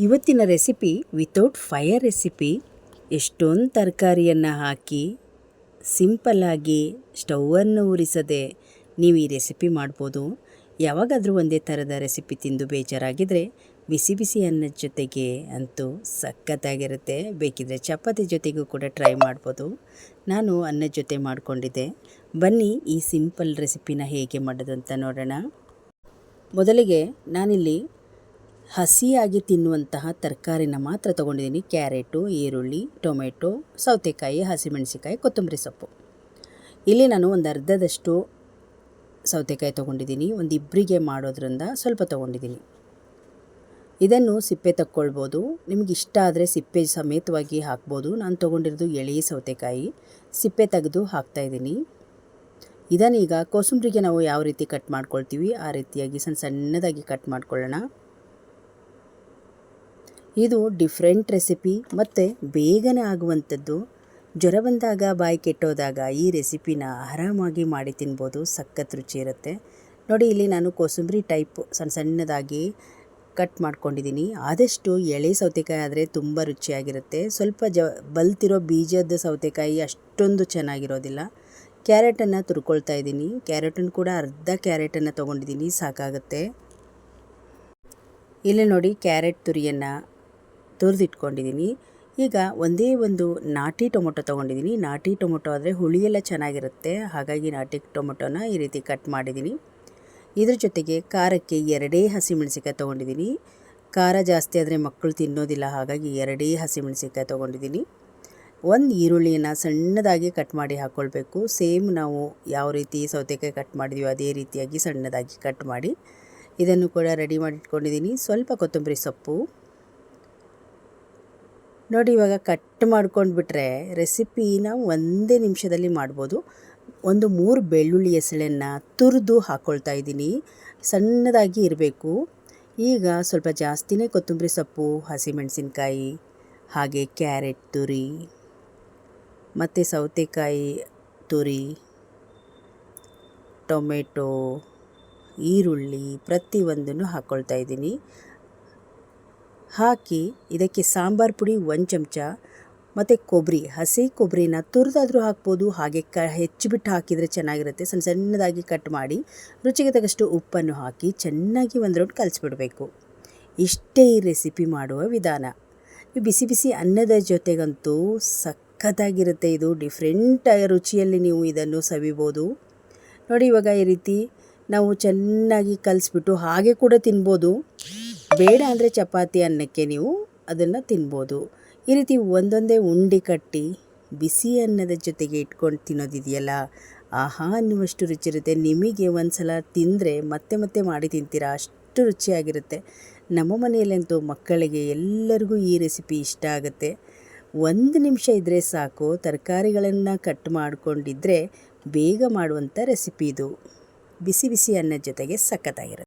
ಇವತ್ತಿನ recipe without fire recipe. ಎಷ್ಟೊಂದು ತರಕಾರಿಯನ್ನು ಹಾಕಿ ಸಿಂಪಲ್ಲಾಗಿ ಸ್ಟವನ್ನು ಉರಿಸದೆ ನೀವು ಈ ರೆಸಿಪಿ ಮಾಡ್ಬೋದು. ಯಾವಾಗಾದರೂ ಒಂದೇ ಥರದ ರೆಸಿಪಿ ತಿಂದು ಬೇಜಾರಾಗಿದ್ದರೆ ಬಿಸಿ ಬಿಸಿ ಅನ್ನದ ಜೊತೆಗೆ ಅಂತೂ ಸಖತ್ತಾಗಿರುತ್ತೆ. ಬೇಕಿದ್ದರೆ ಚಪಾತಿ ಜೊತೆಗೂ ಕೂಡ ಟ್ರೈ ಮಾಡ್ಬೋದು. ನಾನು ಅನ್ನದ ಜೊತೆ ಮಾಡಿಕೊಂಡಿದ್ದೆ. ಬನ್ನಿ ಈ ಸಿಂಪಲ್ ರೆಸಿಪಿನ ಹೇಗೆ ಮಾಡೋದು ಅಂತ ನೋಡೋಣ. ಮೊದಲಿಗೆ ನಾನಿಲ್ಲಿ ಹಸಿಯಾಗಿ ತಿನ್ನುವಂತಹ ತರಕಾರಿನ ಮಾತ್ರ ತೊಗೊಂಡಿದ್ದೀನಿ. ಕ್ಯಾರೆಟು, ಈರುಳ್ಳಿ, ಟೊಮೆಟೊ, ಸೌತೆಕಾಯಿ, ಹಸಿಮೆಣಸಿಕಾಯಿ, ಕೊತ್ತಂಬರಿ ಸೊಪ್ಪು. ಇಲ್ಲಿ ನಾನು ಒಂದು ಅರ್ಧದಷ್ಟು ಸೌತೆಕಾಯಿ ತೊಗೊಂಡಿದ್ದೀನಿ. ಒಂದು ಇಬ್ಬರಿಗೆ ಮಾಡೋದ್ರಿಂದ ಸ್ವಲ್ಪ ತೊಗೊಂಡಿದ್ದೀನಿ. ಇದನ್ನು ಸಿಪ್ಪೆ ತಕ್ಕೊಳ್ಬೋದು. ನಿಮಗೆ ಇಷ್ಟ ಆದರೆ ಸಿಪ್ಪೆ ಸಮೇತವಾಗಿ ಹಾಕ್ಬೋದು. ನಾನು ತೊಗೊಂಡಿರೋದು ಎಳೆಯ ಸೌತೆಕಾಯಿ, ಸಿಪ್ಪೆ ತೆಗೆದು ಹಾಕ್ತಾಯಿದ್ದೀನಿ. ಇದನ್ನೀಗ ಕೋಸಂಬರಿಗೆ ನಾವು ಯಾವ ರೀತಿ ಕಟ್ ಮಾಡ್ಕೊಳ್ತೀವಿ ಆ ರೀತಿಯಾಗಿ ಸಣ್ಣದಾಗಿ ಕಟ್ ಮಾಡ್ಕೊಳ್ಳೋಣ. ಇದು ಡಿಫ್ರೆಂಟ್ ರೆಸಿಪಿ ಮತ್ತು ಬೇಗನೆ ಆಗುವಂಥದ್ದು. ಜ್ವರ ಬಂದಾಗ, ಬಾಯಿ ಕೆಟ್ಟೋದಾಗ ಈ ರೆಸಿಪಿನ ಆರಾಮಾಗಿ ಮಾಡಿ ತಿನ್ಬೋದು. ಸಖತ್ ರುಚಿ ಇರುತ್ತೆ. ನೋಡಿ, ಇಲ್ಲಿ ನಾನು ಕೋಸಂಬರಿ ಟೈಪ್ ಸಣ್ಣದಾಗಿ ಕಟ್ ಮಾಡ್ಕೊಂಡಿದ್ದೀನಿ. ಆದಷ್ಟು ಎಳೆ ಸೌತೆಕಾಯಿ ಆದರೆ ತುಂಬ ರುಚಿಯಾಗಿರುತ್ತೆ. ಸ್ವಲ್ಪ ಬಲ್ತಿರೋ ಬೀಜದ ಸೌತೆಕಾಯಿ ಅಷ್ಟೊಂದು ಚೆನ್ನಾಗಿರೋದಿಲ್ಲ. ಕ್ಯಾರೆಟನ್ನು ತುರ್ಕೊಳ್ತಾ ಇದ್ದೀನಿ. ಕ್ಯಾರೆಟನ್ನು ಕೂಡ ಅರ್ಧ ಕ್ಯಾರೆಟನ್ನು ತೊಗೊಂಡಿದ್ದೀನಿ, ಸಾಕಾಗುತ್ತೆ. ಇಲ್ಲಿ ನೋಡಿ, ಕ್ಯಾರೆಟ್ ತುರಿಯನ್ನು ತುರಿದಿಟ್ಕೊಂಡಿದ್ದೀನಿ. ಈಗ ಒಂದೇ ಒಂದು ನಾಟಿ ಟೊಮೊಟೊ ತೊಗೊಂಡಿದ್ದೀನಿ. ನಾಟಿ ಟೊಮೊಟೊ ಆದರೆ ಹುಳಿಯೆಲ್ಲ ಚೆನ್ನಾಗಿರುತ್ತೆ, ಹಾಗಾಗಿ ನಾಟಿ ಟೊಮೊಟೊನ ಈ ರೀತಿ ಕಟ್ ಮಾಡಿದ್ದೀನಿ. ಇದ್ರ ಜೊತೆಗೆ ಖಾರಕ್ಕೆ 2 ಹಸಿಮೆಣಸಿಕಾಯಿ ತೊಗೊಂಡಿದ್ದೀನಿ. ಖಾರ ಜಾಸ್ತಿ ಆದರೆ ಮಕ್ಕಳು ತಿನ್ನೋದಿಲ್ಲ, ಹಾಗಾಗಿ 2 ಹಸಿಮೆಣಸಿಕಾಯಿ ತೊಗೊಂಡಿದ್ದೀನಿ. ಒಂದು ಈರುಳ್ಳಿಯನ್ನು ಸಣ್ಣದಾಗಿ ಕಟ್ ಮಾಡಿ ಹಾಕ್ಕೊಳ್ಬೇಕು. ಸೇಮ್ ನಾವು ಯಾವ ರೀತಿ ಸೌತೆಕಾಯಿ ಕಟ್ ಮಾಡಿದ್ವಿ ಅದೇ ರೀತಿಯಾಗಿ ಸಣ್ಣದಾಗಿ ಕಟ್ ಮಾಡಿ ಇದನ್ನು ಕೂಡ ರೆಡಿ ಮಾಡಿ ಇಟ್ಕೊಂಡಿದ್ದೀನಿ. ಸ್ವಲ್ಪ ಕೊತ್ತಂಬರಿ ಸೊಪ್ಪು. ನೋಡಿ, ಇವಾಗ ಕಟ್ ಮಾಡ್ಕೊಂಡು ಬಿಟ್ಟರೆ ರೆಸಿಪಿನ ಒಂದೇ ನಿಮಿಷದಲ್ಲಿ ಮಾಡ್ಬೋದು. ಒಂದು 3 ಬೆಳ್ಳುಳ್ಳಿ ಎಸಳನ್ನು ತುರಿದು ಹಾಕ್ಕೊಳ್ತಾ ಇದ್ದೀನಿ. ಸಣ್ಣದಾಗಿ ಇರಬೇಕು. ಈಗ ಸ್ವಲ್ಪ ಜಾಸ್ತಿನೇ ಕೊತ್ತಂಬರಿ ಸೊಪ್ಪು, ಹಸಿಮೆಣಸಿನ್ಕಾಯಿ, ಹಾಗೆ ಕ್ಯಾರೆಟ್ ತುರಿ ಮತ್ತು ಸೌತೆಕಾಯಿ ತುರಿ, ಟೊಮೆಟೊ, ಈರುಳ್ಳಿ ಪ್ರತಿಯೊಂದನ್ನು ಹಾಕ್ಕೊಳ್ತಾ ಇದ್ದೀನಿ. ಹಾಕಿ ಇದಕ್ಕೆ ಸಾಂಬಾರು ಪುಡಿ 1 ಚಮಚ ಮತ್ತು ಕೊಬ್ಬರಿ, ಹಸಿ ಕೊಬ್ಬರಿನ ತುರಿದಾದರೂ ಹಾಕ್ಬೋದು. ಹಾಗೆ ಹೆಚ್ಚಿಬಿಟ್ಟು ಹಾಕಿದರೆ ಚೆನ್ನಾಗಿರುತ್ತೆ. ಸಣ್ಣದಾಗಿ ಕಟ್ ಮಾಡಿ ರುಚಿಗೆ ತಕ್ಕಷ್ಟು ಉಪ್ಪನ್ನು ಹಾಕಿ ಚೆನ್ನಾಗಿ ಒಂದು ರೌಂಡ್ ಕಲಿಸ್ಬಿಡಬೇಕು. ಇಷ್ಟೇ ಈ ರೆಸಿಪಿ ಮಾಡುವ ವಿಧಾನ. ಈ ಬಿಸಿ ಬಿಸಿ ಅನ್ನದ ಜೊತೆಗಂತೂ ಸಖತ್ತಾಗಿರುತ್ತೆ. ಇದು ಡಿಫ್ರೆಂಟ್ ರುಚಿಯಲ್ಲಿ ನೀವು ಇದನ್ನು ಸವಿಬೋದು. ನೋಡಿ, ಇವಾಗ ಈ ರೀತಿ ನಾವು ಚೆನ್ನಾಗಿ ಕಲಿಸ್ಬಿಟ್ಟು ಹಾಗೆ ಕೂಡ ತಿನ್ಬೋದು. ಬೇಡ ಅಂದರೆ ಚಪಾತಿ ಅನ್ನಕ್ಕೆ ನೀವು ಅದನ್ನು ತಿನ್ಬೋದು. ಈ ರೀತಿ ಒಂದೊಂದೇ ಉಂಡೆ ಕಟ್ಟಿ ಬಿಸಿ ಅನ್ನದ ಜೊತೆಗೆ ಇಟ್ಕೊಂಡು ತಿನ್ನೋದಿದೆಯಲ್ಲ, ಆಹಾ ಅನ್ನುವಷ್ಟು ರುಚಿ ಇರುತ್ತೆ. ನಿಮಗೆ ಒಂದು ಸಲ ತಿಂದರೆ ಮತ್ತೆ ಮತ್ತೆ ಮಾಡಿ ತಿಂತೀರಾ, ಅಷ್ಟು ರುಚಿಯಾಗಿರುತ್ತೆ. ನಮ್ಮ ಮನೆಯಲ್ಲಂತೂ ಮಕ್ಕಳಿಗೆ ಎಲ್ಲರಿಗೂ ಈ ರೆಸಿಪಿ ಇಷ್ಟ ಆಗುತ್ತೆ. 1 ನಿಮಿಷ ಇದ್ದರೆ ಸಾಕು. ತರಕಾರಿಗಳನ್ನು ಕಟ್ ಮಾಡಿಕೊಂಡಿದ್ದರೆ ಬೇಗ ಮಾಡುವಂಥ ರೆಸಿಪಿ ಇದು. ಬಿಸಿ ಬಿಸಿ ಅನ್ನದ ಜೊತೆಗೆ ಸಖತ್ತಾಗಿರುತ್ತೆ.